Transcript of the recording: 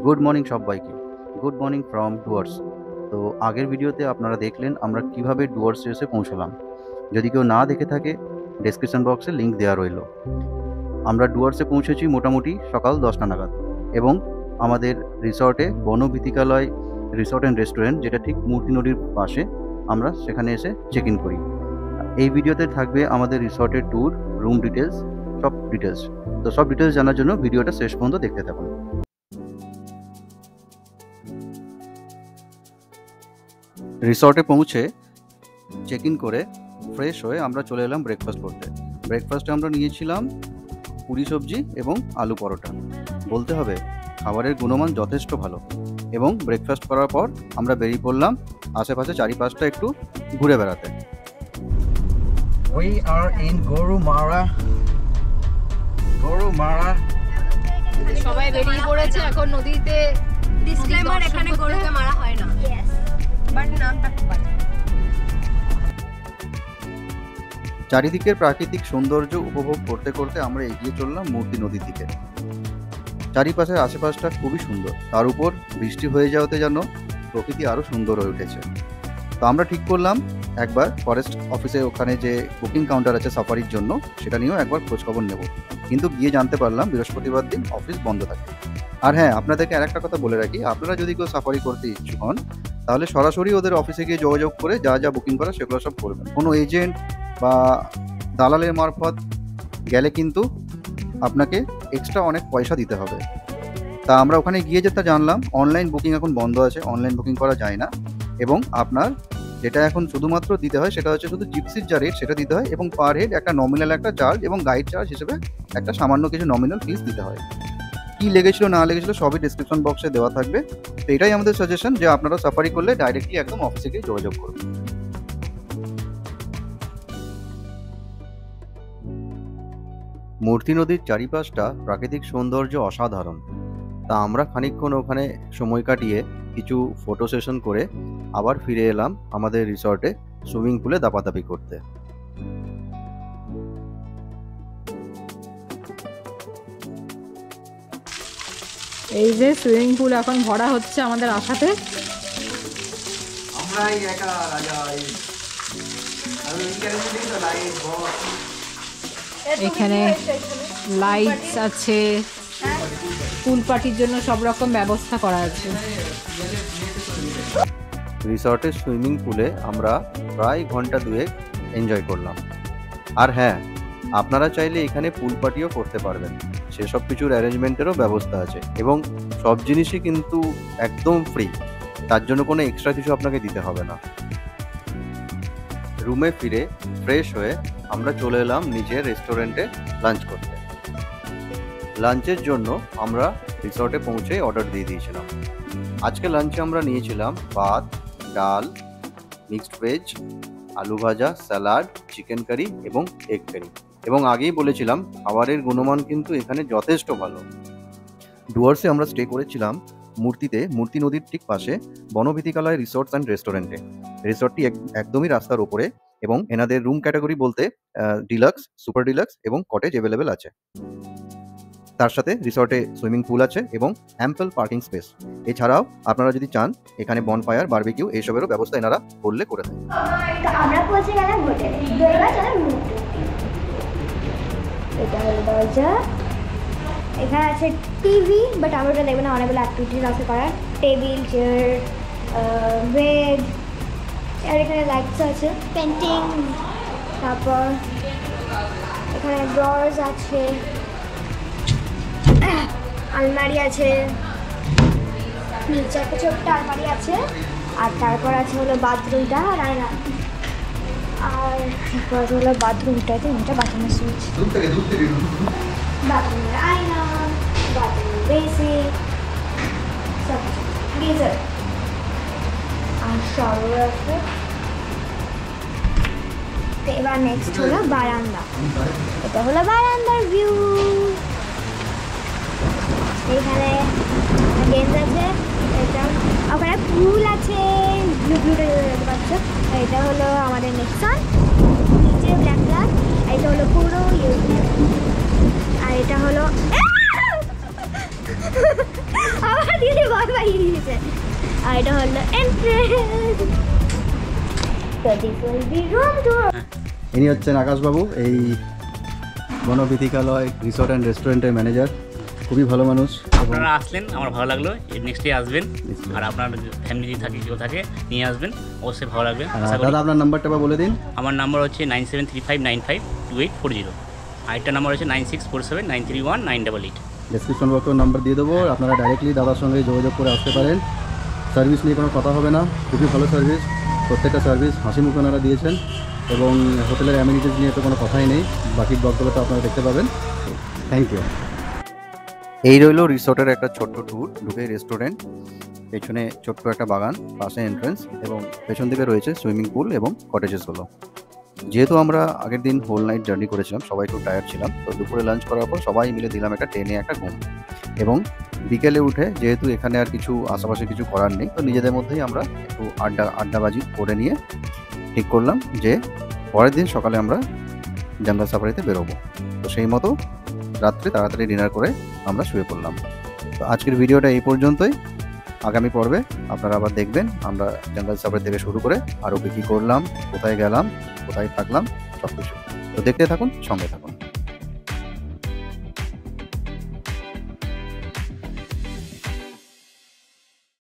Good morning সবাইকে। Good morning from Dooars. তো আগের ভিডিওতে আপনারা দেখলেন আমরা কিভাবে ডুয়ার্সে এসে পৌঁছলাম। যদি কেউ না দেখে থাকে ডেসক্রিপশন বক্সে লিঙ্ক দেওয়া রইল। আমরা ডুয়ার্সে পৌঁছেছি মোটামুটি সকাল 10টা নাগাদ এবং আমাদের রিসর্টে বনভীতিকালয় রিসর্ট অ্যান্ড রেস্টুরেন্ট, যেটা ঠিক মূর্তি নদীর পাশে, আমরা সেখানে এসে চেক ইন করি। এই ভিডিওতে থাকবে আমাদের রিসর্টের ট্যুর, রুম ডিটেলস, সব ডিটেলস। তো সব ডিটেলস জানার জন্য ভিডিওটা শেষ পর্যন্ত দেখতে থাকুন। রিসর্টে পৌঁছে চেক ইন করে ফ্রেশ হয়ে আমরা চলে এলাম ব্রেকফাস্ট করতে। ব্রেকফাস্টে আমরা নিয়েছিলাম পুরি সবজি এবং আলু পরোটা। বলতে হবে খাবারের গুণমান যথেষ্ট ভালো। এবং ব্রেকফাস্ট করার পর আমরা বেরিয়ে পড়লাম আশেপাশে চারিপাশটা একটু ঘুরে বেড়াতে। We are in Gorumara. সবাই বেরিয়ে পড়েছে এখন নদীতে। ডিসক্লেমার, এখানে গরুকে মারা হয় না। ইয়েস, বাট নামটা খুব ভালো। চারিদিকের প্রাকৃতিক সৌন্দর্য উপভোগ করতে করতে আমরা এগিয়ে চললাম মূর্তি নদীর দিকে। চারিপাশের আশেপাশটা খুবই সুন্দর, তার উপর বৃষ্টি হয়ে যাওয়াতে যেন প্রকৃতি আরও সুন্দর হয়ে উঠেছে। তো আমরা ঠিক করলাম একবার ফরেস্ট অফিসে ওখানে যে বুকিং কাউন্টার আছে সাফারির জন্য, সেটা নিয়েও একবার খোঁজখবর নেব। কিন্তু গিয়ে জানতে পারলাম বৃহস্পতিবার দিন অফিস বন্ধ থাকে। আর হ্যাঁ, আপনাদেরকে আরেকটা কথা বলে রাখি, আপনারা যদি কেউ সাফারি করতে ইচ্ছুক হন তাহলে সরাসরি ওদের অফিসে গিয়ে যোগাযোগ করে যা যা বুকিং করা সেগুলো সব করবেন। কোনো এজেন্ট বা দালালের মারফত গেলে কিন্তু আপনাকে এক্সট্রা অনেক পয়সা দিতে হবে। তা আমরা ওখানে গিয়ে যেটা জানলাম, অনলাইন বুকিং এখন বন্ধ আছে, অনলাইন বুকিং করা যায় না। এবং আপনার যেটা এখন শুধুমাত্র দিতে হয় সেটা হচ্ছে শুধু জিপসির যা রেট সেটা দিতে হয়, এবং পার হেড একটা নমিনাল একটা চার্জ এবং গাইড চার্জ হিসেবে একটা সামান্য কিছু নমিনাল ফিস দিতে হয়। কী লেগেছিল না লেগেছিল সবই ডিসক্রিপশন বক্সে দেওয়া থাকবে। তো এটাই আমাদের সাজেশন যে আপনারা সাফারি করলে ডাইরেক্টলি একদম অফিসে গিয়ে যোগাযোগ করুন। মূর্তি নদীর চারিপাশটা প্রাকৃতিক সৌন্দর্য অসাধারণ। তা আমরা খানিকক্ষণ ওখানে সময় কাটিয়ে কিছু ফটো সেশন করে আবার ফিরে এলাম আমাদের রিসর্টে সুইমিং পুলে দাপাদাপি করতে। এই যে সুইমিং পুল এখন ভরা হচ্ছে আমাদের আশাতে। এখানে লাইটস আছে, পুল পার্টির জন্য সব রকম ব্যবস্থা করা আছে। রিসর্টের সুইমিং পুলে আমরা প্রায় ঘন্টা দুয়েক এনজয় করলাম। আর হ্যাঁ, আপনারা চাইলে এখানে পুল পার্টিও করতে পারবেন, সেসব কিছুর অ্যারেঞ্জমেন্টেরও ব্যবস্থা আছে এবং সব জিনিসই কিন্তু একদম ফ্রি, তার জন্য কোনো এক্সট্রা কিছু আপনাকে দিতে হবে না। রুমে ফিরে ফ্রেশ হয়ে আমরা চলে এলাম নিজের রেস্টুরেন্টে লাঞ্চ করতে। লাঞ্চের জন্য আমরা রিসর্টে পৌঁছে অর্ডার দিয়ে দিয়েছিলাম। আজকে লাঞ্চে আমরা নিয়েছিলাম ভাত, ডাল, মিক্সড ভেজ, আলু ভাজা, স্যালাড, চিকেন কারি এবং এগ কারি। এবং আগেই বলেছিলাম খাবারের গুণমান কিন্তু এখানে যথেষ্ট ভালো। ডুয়ার্সে আমরা স্টে করেছিলাম মূর্তি নদীর ঠিক পাশে বনভীতিকালয় রিসর্টস অ্যান্ড রেস্টুরেন্টে। রিসর্টটি একদমই রাস্তার ওপরে এবং এনাদের রুম ক্যাটাগরি বলতে ডিলাক্স, সুপার ডিলাক্স এবং কটেজ অ্যাভেলেবেল আছে। তার সাথে রিসর্টে সুইমিং পুল আছে এবং অ্যাম্পল পার্কিং স্পেস। এছাড়াও আপনারা যদি চান এখানে বনফায়ার, বারবিকিউ এইসবেরও ব্যবস্থা এনারা বললে করে দেয়। আমরা পৌঁছে গেলাম হোটেলে। এটা হলো দরজা। এখানে আছে টিভি, বাট আমরা ওটা দেখবো না, অনেকগুলো অ্যাক্টিভিটিস আছে করার। টেবিল, চেয়ার, বেড, আর এখানে লাইটস আছে, পেন্টিং, তারপর এখানে ড্রয়ার্স আছে, আলমারি আছে, নিচে একটা ছোট্ট আলমারি আছে, আর তারপর আছে হলো বাথরুমটা আর আয়না। আর তারপর হলো বাথরুমটাতে এটা বাথরুমের সুইচ, বাথরুমের আয়না, বাথরুমের বেসিন, সব গিজার আর শাওয়ার আছে। তো এবার নেক্সট হলো বারান্দা। এটা হলো বারান্দার ভিউ। এখানে গেমস আছে, এটা ওখানে ফুল আছে, ব্লু ব্লুটা দেখতে পাচ্ছ। এটা হলো আমাদের নেক্সন, নিচে ব্ল্যাক ব্ল্যাক। এটা হলো পুরো আর এটা হলো আবার দিয়ে ভয় পাইয়ে দিয়েছে। আর এটা হলো এন্ট্রেন্স। তো দিস উইল বি রুম টুর। ইনি হচ্ছেন আকাশবাবু, এই বনবিথিকালয় রিসোর্ট অ্যান্ড রেস্টুরেন্টের ম্যানেজার। খুবই ভালো মানুষ। আপনারা আসলেন, আমার ভালো লাগলো। নেক্সট ডে আসবেন, আর আপনার ফ্যামিলি যদি থাকে কেউ থাকে নিয়ে আসবেন, অবশ্যই ভালো লাগবে। আশা করি। দাদা আপনার নাম্বারটা বলে দিন। আমার নাম্বার হচ্ছে 9735952840। আরেকটা নাম্বার হচ্ছে 9647931988। ডেসক্রিপশন বক্সের নাম্বার দিয়ে দেবো, আপনারা ডাইরেক্টলি দাদার সঙ্গে যোগাযোগ করে আসতে পারেন। সার্ভিস নিয়ে কোনো কথা হবে না, খুবই ভালো সার্ভিস। প্রত্যেকটা সার্ভিস হাসি মুখে ওনারা দিয়েছেন, এবং হোটেলের অ্যামিনিটিস নিয়ে তো কোনো কথাই নেই। বাকি ব্লগগুলো তো আপনারা দেখতে পাবেন। Thank you. এই রইলো রিসোর্টের একটা ছোট্ট ট্যুর। ঢুকে রেস্টুরেন্ট, পেছনে ছোট্ট একটা বাগান, পাশে এন্ট্রেন্স, এবং পেছন দিকে রয়েছে সুইমিং পুল এবং কটেজেসগুলো। যেহেতু আমরা আগের দিন হোল নাইট জার্নি করেছিলাম, সবাই খুব টায়ার্ড ছিলাম, তো দুপুরে লাঞ্চ করার পর সবাই মিলে দিলাম একটা টেনে একটা ঘুম। এবং বিকেলে উঠে যেহেতু এখানে আর কিছু আশেপাশে কিছু করার নেই, তো নিজেদের মধ্যেই আমরা একটু আড্ডাবাজি করে নিয়ে ঠিক করলাম যে পরের দিন সকালে আমরা জঙ্গল সাফারিতে বেরোবো। তো সেই মতো রাত্রে তাড়াতাড়ি ডিনার করে আমরা শুয়ে পড়লাম। তো আজকের ভিডিওটা এই পর্যন্তই। আগামী পর্বে আপনারা আবার দেখবেন আমরা জঙ্গল সাফারি থেকে শুরু করে আরও কী কী করলাম, কোথায় গেলাম, কোথায় থাকলাম, সব কিছু। তো দেখতে থাকুন, সঙ্গে থাকুন।